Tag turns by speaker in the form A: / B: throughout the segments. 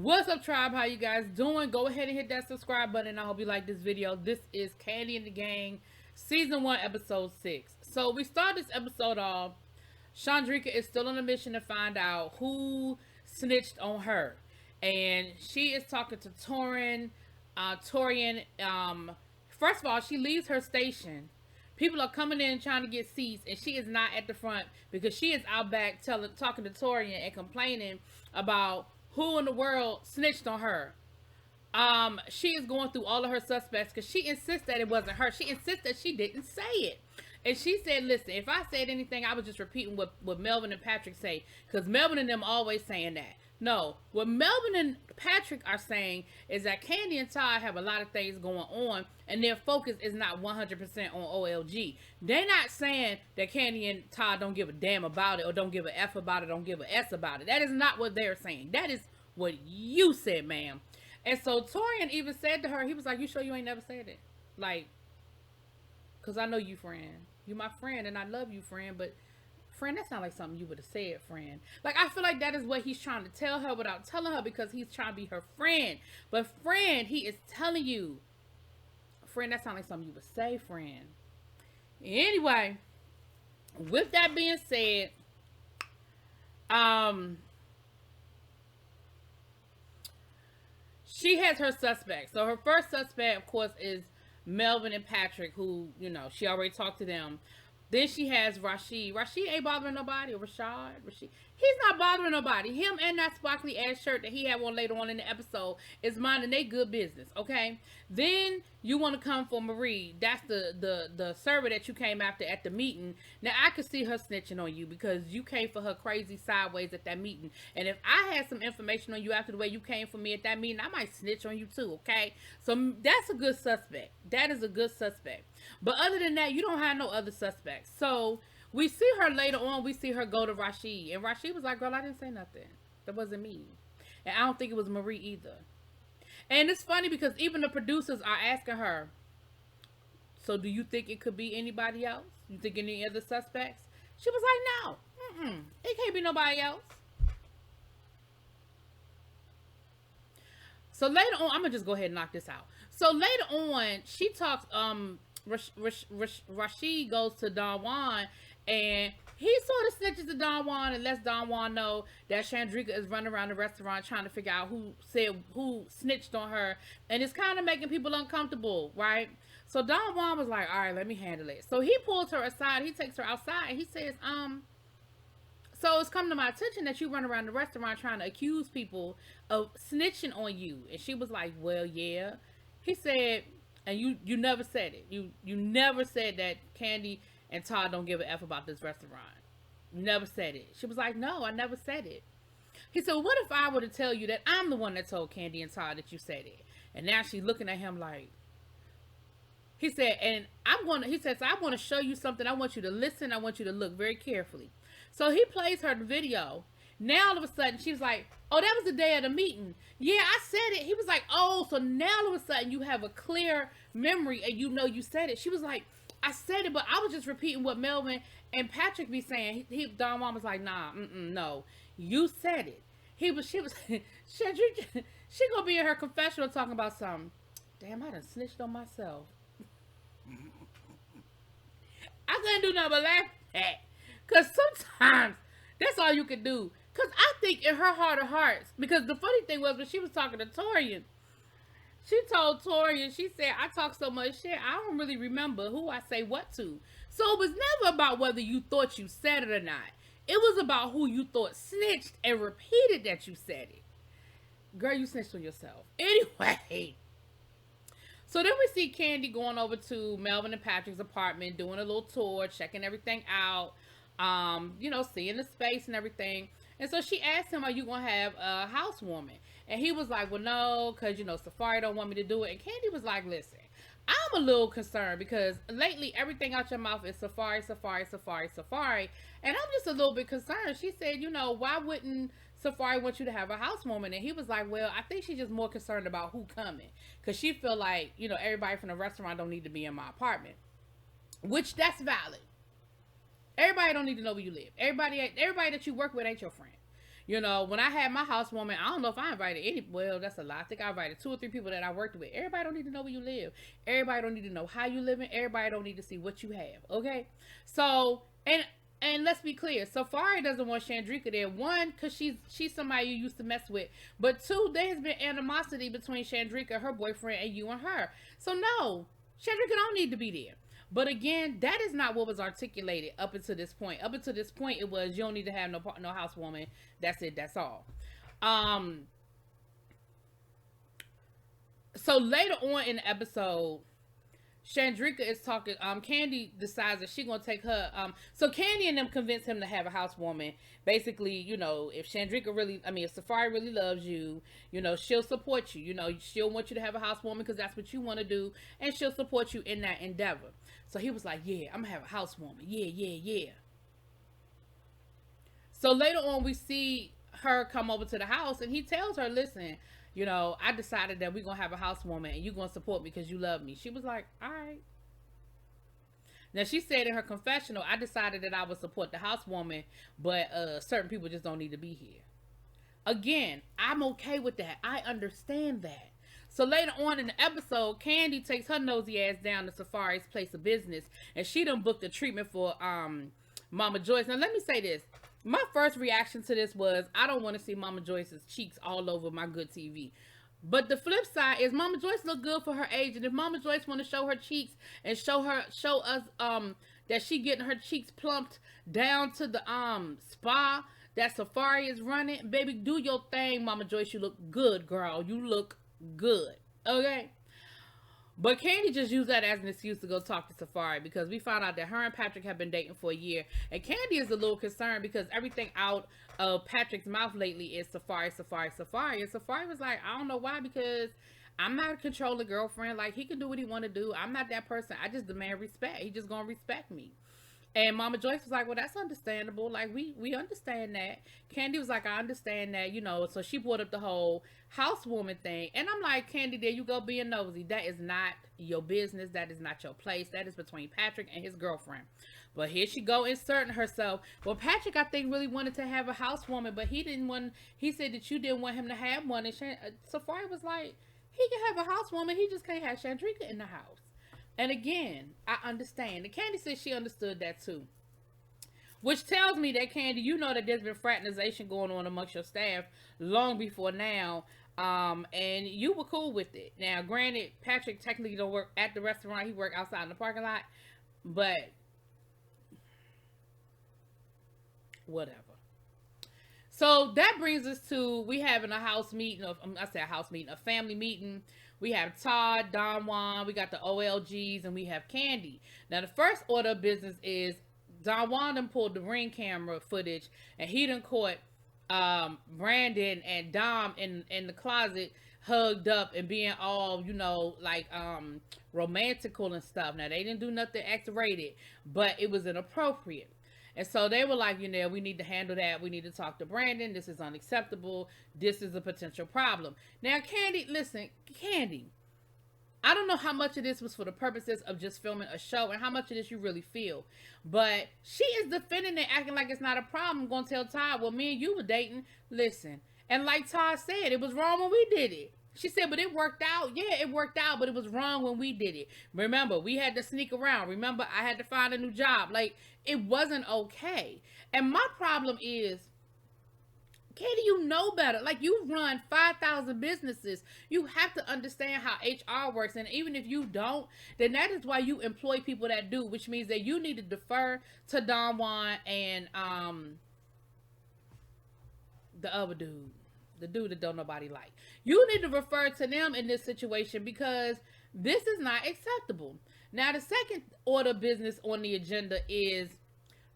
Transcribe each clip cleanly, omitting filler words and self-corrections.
A: What's up, tribe? How you guys doing? Go ahead and hit that subscribe button. I hope you like this video. This is Kandi and the Gang, Season 1, Episode 6. So we start this episode off. Chandrika is still on a mission to find out who snitched on her. And she is talking to Torian. First of all, she leaves her station. People are coming in trying to get seats, and she is not at the front because she is out back talking to Torian and complaining about who in the world snitched on her. She is going through all of her suspects because she insists that it wasn't her. She insists that she didn't say it. And she said, listen, if I said anything, I was just repeating what Melvin and Patrick say. Because Melvin and them always saying that. No, what Melvin and Patrick are saying is that Kandi and Todd have a lot of things going on, and their focus is not 100% on OLG. They're not saying that Kandi and Todd don't give a damn about it, or don't give a F about it, don't give a S about it. That is not what they're saying. That is what you said, ma'am. And so Torian even said to her, he was like, you sure you ain't never said it? Like, because I know you, friend. You my friend, and I love you, friend, but friend, that sounds like something you would have said, friend. Like, I feel like that is what he's trying to tell her without telling her, because he's trying to be her friend. But friend, he is telling you, friend, that sounds like something you would say, friend. Anyway, with that being said, she has her suspects. So her first suspect, of course, is Melvin and Patrick, who, you know, she already talked to them. Then she has Rashid. Rashid ain't bothering nobody. Or Rashad. He's not bothering nobody. Him and that sparkly ass shirt that he had on later on in the episode is minding they good business, okay? Then you want to come for Marie. That's the server that you came after at the meeting. Now, I could see her snitching on you because you came for her crazy sideways at that meeting. And if I had some information on you after the way you came for me at that meeting, I might snitch on you too, okay? So that's a good suspect. That is a good suspect. But other than that, you don't have no other suspects. So we see her later on. We see her go to Rashid. And Rashid was like, girl, I didn't say nothing. That wasn't me. And I don't think it was Marie either. And it's funny because even the producers are asking her, so do you think it could be anybody else? You think any other suspects? She was like, no. It can't be nobody else. So later on, I'm going to just go ahead and knock this out. So later on, she talks, Rashid goes to Don Juan, and he sort of snitches to Don Juan and lets Don Juan know that Chandrika is running around the restaurant trying to figure out who snitched on her, and it's kind of making people uncomfortable, right? So Don Juan was like, all right, let me handle it. So he pulls her aside, he takes her outside, and he says, so it's come to my attention that you run around the restaurant trying to accuse people of snitching on you. And she was like, well, yeah. He said, and you never said it. You never said that Kandi and Todd don't give a F about this restaurant. You never said it. She was like, no, I never said it. He said, well, what if I were to tell you that I'm the one that told Kandi and Todd that you said it? And now she's looking at him like, he said, and he said, so I want to show you something. I want you to listen. I want you to look very carefully. So he plays her the video. Now all of a sudden she was like, oh, that was the day of the meeting. Yeah, I said it. He was like, oh, so now all of a sudden you have a clear memory and you know you said it. She was like, I said it, but I was just repeating what Melvin and Patrick be saying. Don Juan was like, nah, no, you said it. She gonna be in her confessional talking about something. Damn, I done snitched on myself. I couldn't do nothing but laugh at. Because sometimes that's all you can do. Because I think in her heart of hearts, because the funny thing was when she was talking to Torian, she told Torian, she said, I talk so much shit, I don't really remember who I say what to. So it was never about whether you thought you said it or not. It was about who you thought snitched and repeated that you said it. Girl, you snitched on yourself. Anyway. So then we see Kandi going over to Melvin and Patrick's apartment, doing a little tour, checking everything out. You know, seeing the space and everything. And so she asked him, are you going to have a housewarming? And he was like, well, no, because, you know, Safari don't want me to do it. And Kandi was like, listen, I'm a little concerned because lately everything out your mouth is Safari, Safari, Safari, Safari. And I'm just a little bit concerned. She said, you know, why wouldn't Safari want you to have a housewarming? And he was like, well, I think she's just more concerned about who coming. Because she feel like, you know, everybody from the restaurant don't need to be in my apartment. Which, that's valid. Everybody don't need to know where you live. Everybody that you work with ain't your friend. You know, when I had my housewarming, I don't know if I invited any. Well, that's a lie. I think I invited 2 or 3 people that I worked with. Everybody don't need to know where you live. Everybody don't need to know how you living. Everybody don't need to see what you have. Okay, so and let's be clear, Safari doesn't want Chandrika there. One, because she's somebody you used to mess with. But two, there has been animosity between Chandrika, her boyfriend, and you and her. So no, Chandrika don't need to be there. But again, that is not what was articulated up until this point. Up until this point, it was you don't need to have no housewoman. That's it. That's all. So later on in the episode, Chandrika is talking. Kandi decides that she gonna take her. So Kandi and them convince him to have a housewoman. Basically, you know, if Chandrika really, if Safari really loves you, you know, she'll support you. You know, she'll want you to have a housewoman because that's what you want to do, and she'll support you in that endeavor. So he was like, "Yeah, I'm gonna have a housewoman. Yeah, yeah, yeah." So later on, we see her come over to the house, and he tells her, "Listen, you know, I decided that we're gonna have a housewoman, and you're gonna support me because you love me." She was like, "All right." Now she said in her confessional, "I decided that I would support the housewoman, but certain people just don't need to be here." Again, I'm okay with that. I understand that. So later on in the episode, Kandi takes her nosy ass down to Safari's place of business, and she done booked a treatment for Mama Joyce. Now let me say this. My first reaction to this was, I don't want to see Mama Joyce's cheeks all over my good TV. But the flip side is Mama Joyce look good for her age, and if Mama Joyce want to show her cheeks and show us that she getting her cheeks plumped down to the spa that Safari is running, baby, do your thing, Mama Joyce. You look good, girl. You look good. Okay? But Kandi just used that as an excuse to go talk to Safari, because we found out that her and Patrick have been dating for a year. And Kandi is a little concerned because everything out of Patrick's mouth lately is Safari, Safari, Safari. And Safari was like, I don't know why, because I'm not a controlling girlfriend. Like, he can do what he want to do. I'm not that person. I just demand respect. He just gonna respect me. And Mama Joyce was like, well, that's understandable. Like, we understand that. Kandi was like, I understand that, you know. So she brought up the whole housewoman thing. And I'm like, Kandi, there you go being nosy. That is not your business. That is not your place. That is between Patrick and his girlfriend. But here she go inserting herself. Well, Patrick, I think, really wanted to have a housewoman, but he didn't want, he said that you didn't want him to have one. And Safari was like, he can have a housewoman. He just can't have Chandrika in the house. And again, I understand. And Kandi said she understood that too. Which tells me that, Kandi, you know that there's been fraternization going on amongst your staff long before now. And you were cool with it. Now, granted, Patrick technically don't work at the restaurant. He worked outside in the parking lot. But whatever. So that brings us to, we having a house meeting, a family meeting. We have Todd, Don Juan, we got the OLGs, and we have Kandi. Now, the first order of business is Don Juan done pulled the ring camera footage, and he done caught Brandon and Dom in the closet, hugged up and being all, you know, like romantical and stuff. Now, they didn't do nothing X-rated, but it was inappropriate. And so they were like, you know, we need to handle that. We need to talk to Brandon. This is unacceptable. This is a potential problem. Now, Kandi, listen, Kandi, I don't know how much of this was for the purposes of just filming a show and how much of this you really feel. But she is defending it, acting like it's not a problem. I'm going to tell Todd, well, me and you were dating. Listen. And like Todd said, it was wrong when we did it. She said, but it worked out. Yeah, it worked out, but it was wrong when we did it. Remember, we had to sneak around. Remember, I had to find a new job. Like, it wasn't okay. And my problem is, Katie, you know better. Like, you run 5,000 businesses. You have to understand how HR works. And even if you don't, then that is why you employ people that do, which means that you need to defer to Don Juan and the other dude. The dude that don't nobody like. You need to refer to them in this situation because this is not acceptable. Now, the second order of business on the agenda is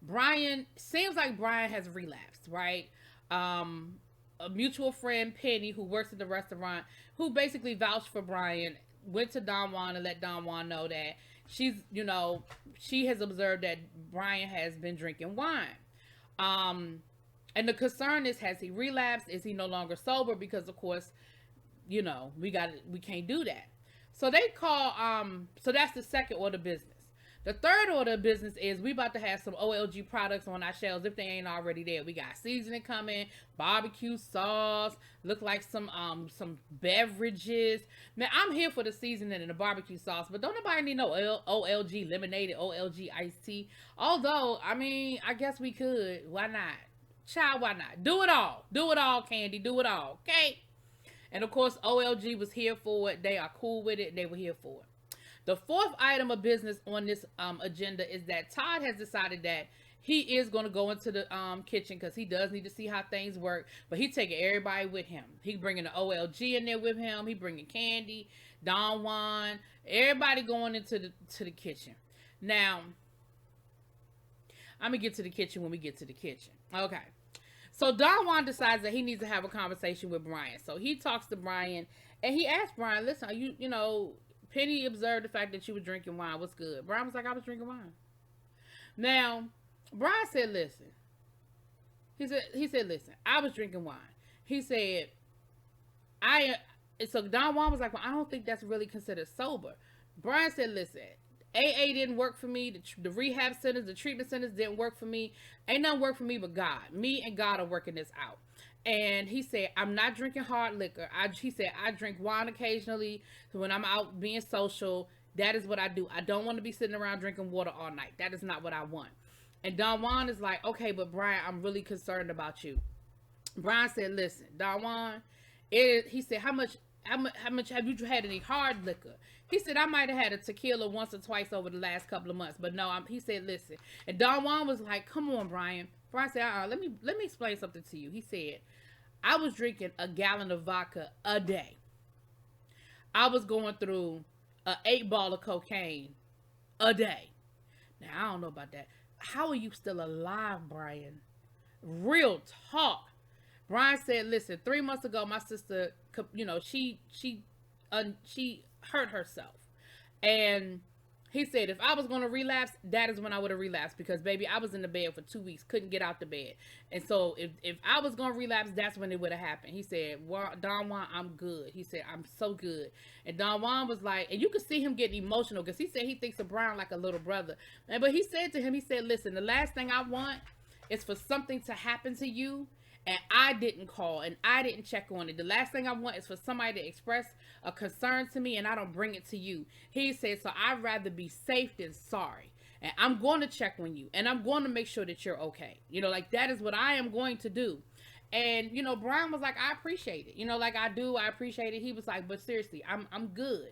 A: Brian. Seems like Brian has relapsed, right? A mutual friend, Penny, who works at the restaurant, who basically vouched for Brian, went to Don Juan and let Don Juan know that she's, you know, she has observed that Brian has been drinking wine. And the concern is, has he relapsed? Is he no longer sober? Because, of course, you know, we can't do that. So they call, so that's the second order of business. The third order of business is we about to have some OLG products on our shelves if they ain't already there. We got seasoning coming, barbecue sauce, look like some beverages. Man, I'm here for the seasoning and the barbecue sauce, but don't nobody need no OLG lemonade, OLG iced tea. Although, I mean, I guess we could. Why not? Child, why not? Do it all. Do it all, Kandi. Do it all. Okay? And of course, OLG was here for it. They are cool with it. They were here for it. The fourth item of business on this agenda is that Todd has decided that he is going to go into the kitchen because he does need to see how things work. But he taking everybody with him. He bringing the OLG in there with him. He bringing Kandi, Don Juan, everybody going into the kitchen. Now, I'm going to get to the kitchen when we get to the kitchen. Okay. So Don Juan decides that he needs to have a conversation with Brian. So he talks to Brian and he asks Brian, listen, are you know, Penny observed the fact that you were drinking wine. What's good? Brian was like, I was drinking wine. Now, Brian said, listen. He said, listen, I was drinking wine. He said, so Don Juan was like, well, I don't think that's really considered sober. Brian said, listen, AA didn't work for me. The rehab centers, the treatment centers didn't work for me. Ain't nothing work for me but God. Me and God are working this out. And he said, I'm not drinking hard liquor. He said, I drink wine occasionally. So when I'm out being social, that is what I do. I don't want to be sitting around drinking water all night. That is not what I want. And Don Juan is like, okay, but Brian, I'm really concerned about you. Brian said, listen, Don Juan, he said, how much have you had any hard liquor? He said, I might have had a tequila once or twice over the last couple of months, but no, he said, listen. And Don Juan was like, come on, Brian. Brian said, let me explain something to you. He said, I was drinking a gallon of vodka a day. I was going through an 8-ball of cocaine a day. Now, I don't know about that. How are you still alive, Brian? Real talk. Brian said, listen, 3 months ago, my sister, you know, she hurt herself. And he said, if I was going to relapse, that is when I would have relapsed. Because, baby, I was in the bed for 2 weeks. Couldn't get out the bed. And so, if I was going to relapse, that's when it would have happened. He said, well, Don Juan, I'm good. He said, I'm so good. And Don Juan was like, and you could see him getting emotional. Because he said he thinks of Brian like a little brother. But he said to him, he said, listen, the last thing I want is for something to happen to you. And I didn't call and I didn't check on it. The last thing I want is for somebody to express a concern to me and I don't bring it to you. He said, so I'd rather be safe than sorry. And I'm going to check on you. And I'm going to make sure that you're okay. You know, like that is what I am going to do. And, you know, Brian was like, I appreciate it. You know, like I do. I appreciate it. He was like, but seriously, I'm good.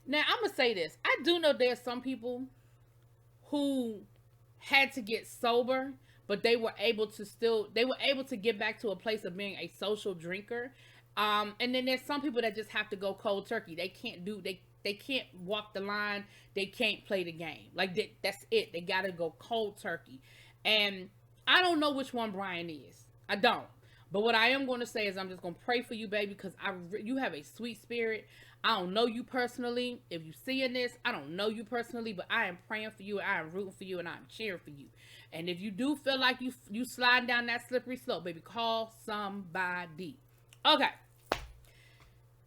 A: Now, I'm going to say this. I do know there's some people who had to get sober, but they were able to get back to a place of being a social drinker. And then there's some people that just have to go cold turkey. They can't walk the line. They can't play the game. Like that's it. They got to go cold turkey. And I don't know which one Brian is. I don't. But what I am going to say is I'm just going to pray for you, baby, because you have a sweet spirit. I don't know you personally. If you seeing this, I don't know you personally, but I am praying for you. I am rooting for you, and I'm cheering for you. And if you do feel like you sliding down that slippery slope, baby, call somebody. Okay.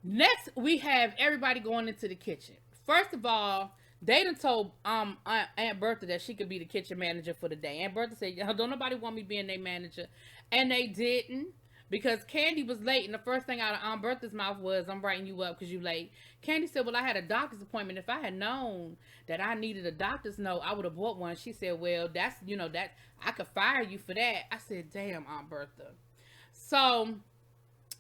A: Next, we have everybody going into the kitchen. First of all, they done told Aunt Bertha that she could be the kitchen manager for the day. Aunt Bertha said, don't nobody want me being their manager. And they didn't. Because Kandi was late, and the first thing out of Aunt Bertha's mouth was, I'm writing you up because you late. Kandi said, well, I had a doctor's appointment. If I had known that I needed a doctor's note, I would have bought one. She said, well, that's, you know, that I could fire you for that. I said, damn, Aunt Bertha. So,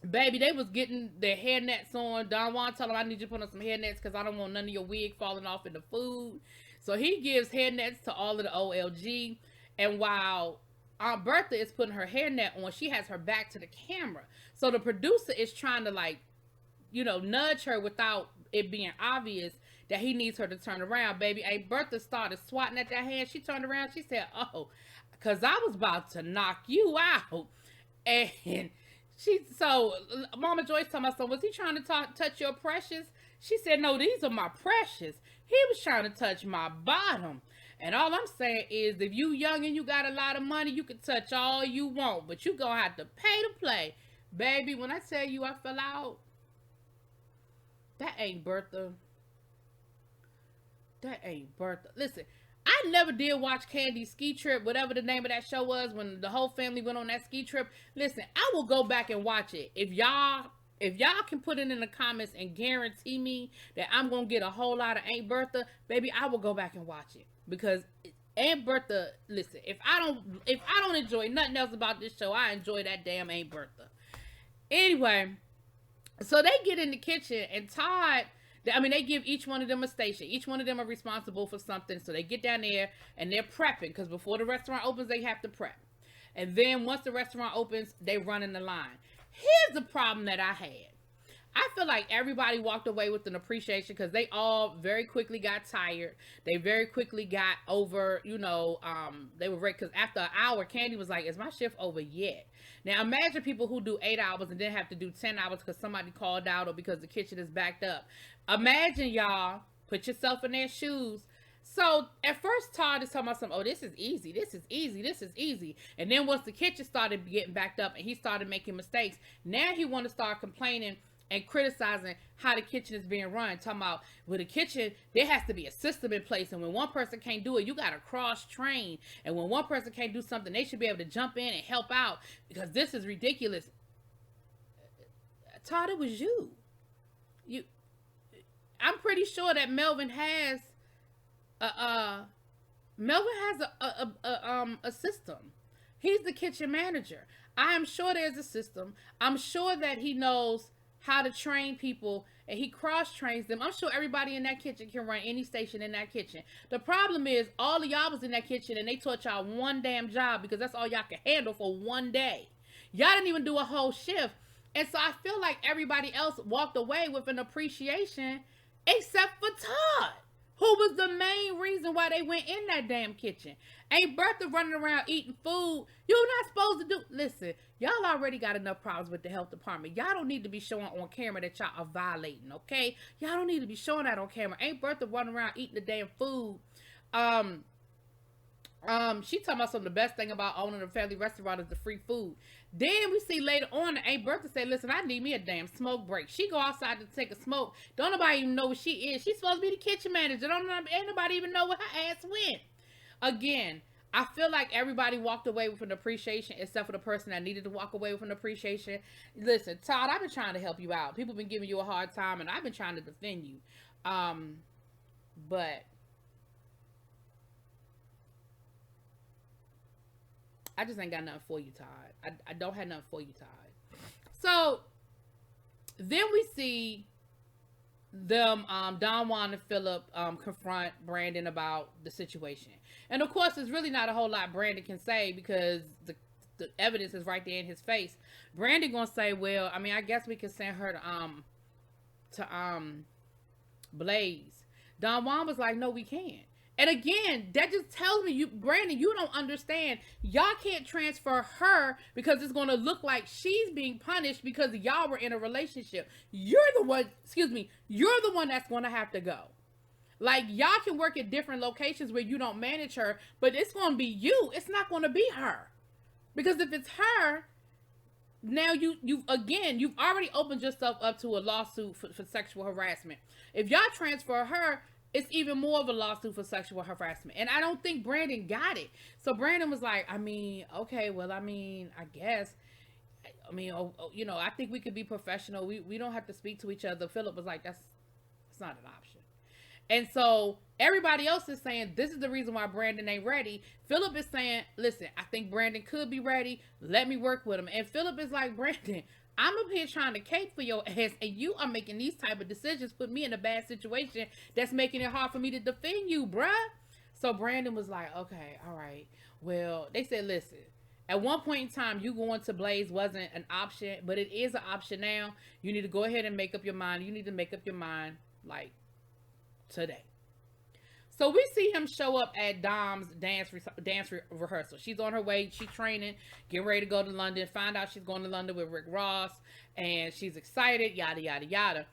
A: baby, they was getting their hair nets on. Don Juan told them, I need you to put on some hair nets because I don't want none of your wig falling off in the food. So he gives hair nets to all of the OLG. And while Aunt Bertha is putting her hairnet on, she has her back to the camera. So the producer is trying to, like, you know, nudge her without it being obvious that he needs her to turn around, baby. Aunt Bertha started swatting at that hand. She turned around. She said, oh, because I was about to knock you out. And so Mama Joyce told my son, was he trying to touch your precious? She said, no, these are my precious. He was trying to touch my bottom. And all I'm saying is, if you young and you got a lot of money, you can touch all you want, but you gonna have to pay to play. Baby, when I tell you I fell out, that ain't Bertha. That ain't Bertha. Listen,
B: I never did watch Kandi's ski trip, whatever the name of that show was, when the whole family went on that ski trip. Listen, I will go back and watch it. If y'all can put it in the comments and guarantee me that I'm gonna get a whole lot of Aunt Bertha, baby, I will go back and watch it. Because Aunt Bertha, listen, if I don't enjoy nothing else about this show, I enjoy that damn Aunt Bertha. Anyway, so they get in the kitchen and Todd, I mean, they give each one of them a station. Each one of them are responsible for something. So they get down there and they're prepping, because before the restaurant opens, they have to prep. And then once the restaurant opens, they run in the line. Here's the problem that I had. I feel like everybody walked away with an appreciation, because they all very quickly got tired. They very quickly got over, they were ready. Because after an hour, Kandi was like, is my shift over yet? Now imagine people who do 8 hours and then have to do 10 hours because somebody called out or because the kitchen is backed up. Imagine, y'all, put yourself in their shoes. So at first Todd is talking about something, oh, this is easy, this is easy, this is easy. And then once the kitchen started getting backed up and he started making mistakes, now he want to start complaining and criticizing how the kitchen is being run. Talking about, with the kitchen, there has to be a system in place. And when one person can't do it, you got to cross-train. And when one person can't do something, they should be able to jump in and help out, because this is ridiculous. Todd, it was you. I'm pretty sure that Melvin has a system. He's the kitchen manager. I am sure there's a system. I'm sure that he knows how to train people, and he cross-trains them. I'm sure everybody in that kitchen can run any station in that kitchen. The problem is, all of y'all was in that kitchen and they taught y'all one damn job, because that's all y'all could handle for one day. Y'all didn't even do a whole shift. And so I feel like everybody else walked away with an appreciation except for Todd, who was the main reason why they went in that damn kitchen. Ain't Bertha running around eating food you're not supposed to do. Listen, y'all already got enough problems with the health department. Y'all don't need to be showing on camera that y'all are violating, okay? Y'all don't need to be showing that on camera. Ain't Bertha running around eating the damn food. She talking about some of the best thing about owning a family restaurant is the free food. Then we see later on that Aunt Bertha say, listen, I need me a damn smoke break. She go outside to take a smoke. Don't nobody even know what she is. She's supposed to be the kitchen manager. Ain't nobody even know where her ass went. Again, I feel like everybody walked away with an appreciation except for the person that needed to walk away with an appreciation. Listen, Todd, I've been trying to help you out. People been giving you a hard time, and I've been trying to defend you. But I just ain't got nothing for you, Todd. I don't have nothing for you, Todd. So then we see them, Don Juan and Philip, confront Brandon about the situation. And of course, there's really not a whole lot Brandon can say, because the evidence is right there in his face. Brandon gonna say, well, I mean, I guess we can send her to Blaze. Don Juan was like, no, we can't. And again, that just tells me, Brandon, you don't understand. Y'all can't transfer her because it's going to look like she's being punished because y'all were in a relationship. You're the one that's going to have to go. Like, y'all can work at different locations where you don't manage her, but it's going to be you. It's not going to be her. Because if it's her, now you've already opened yourself up to a lawsuit for sexual harassment. If y'all transfer her, it's even more of a lawsuit for sexual harassment. And I don't think Brandon got it. So Brandon was like, I mean, okay, well, I mean, I guess, I mean, I think we could be professional. We don't have to speak to each other. Philip was like, that's not an option. And so everybody else is saying, this is the reason why Brandon ain't ready. Philip is saying, listen, I think Brandon could be ready. Let me work with him. And Philip is like, Brandon, I'm up here trying to cape for your ass, and you are making these type of decisions, put me in a bad situation that's making it hard for me to defend you, bruh. So Brandon was like, okay, all right. Well, they said, listen, at one point in time, you going to Blaze wasn't an option, but it is an option now. You need to go ahead and make up your mind. You need to make up your mind, like, today. So we see him show up at Dom's dance rehearsal. She's on her way. She's training, getting ready to go to London. Find out she's going to London with Rick Ross, and she's excited, yada, yada, yada.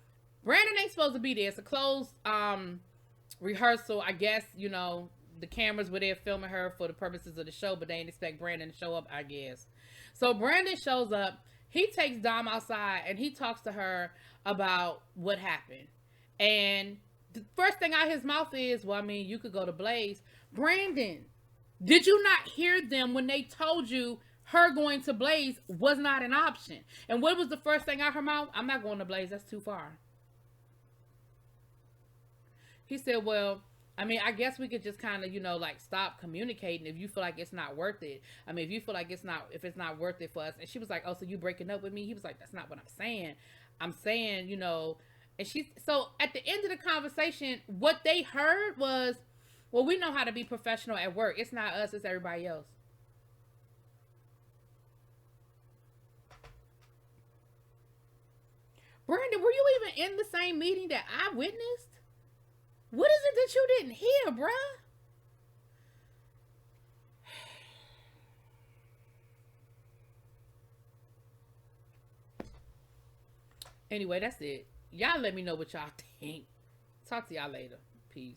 B: Brandon ain't supposed to be there. It's a closed rehearsal. I guess, the cameras were there filming her for the purposes of the show, but they didn't expect Brandon to show up, I guess. So Brandon shows up. He takes Dom outside, and he talks to her about what happened. And the first thing out of his mouth is, well, I mean, you could go to Blaze. Brandon, did you not hear them when they told you her going to Blaze was not an option? And what was the first thing out her mouth? I'm not going to Blaze. That's too far. He said, well, I mean, I guess we could just kind of, like stop communicating if you feel like it's not worth it. I mean, if you feel like if it's not worth it for us. And she was like, oh, so you breaking up with me? He was like, that's not what I'm saying. I'm saying, and so at the end of the conversation, what they heard was, well, we know how to be professional at work. It's not us, it's everybody else. Brandon, were you even in the same meeting that I witnessed? What is it that you didn't hear, bruh? Anyway, that's it. Y'all let me know what y'all think. Talk to y'all later. Peace.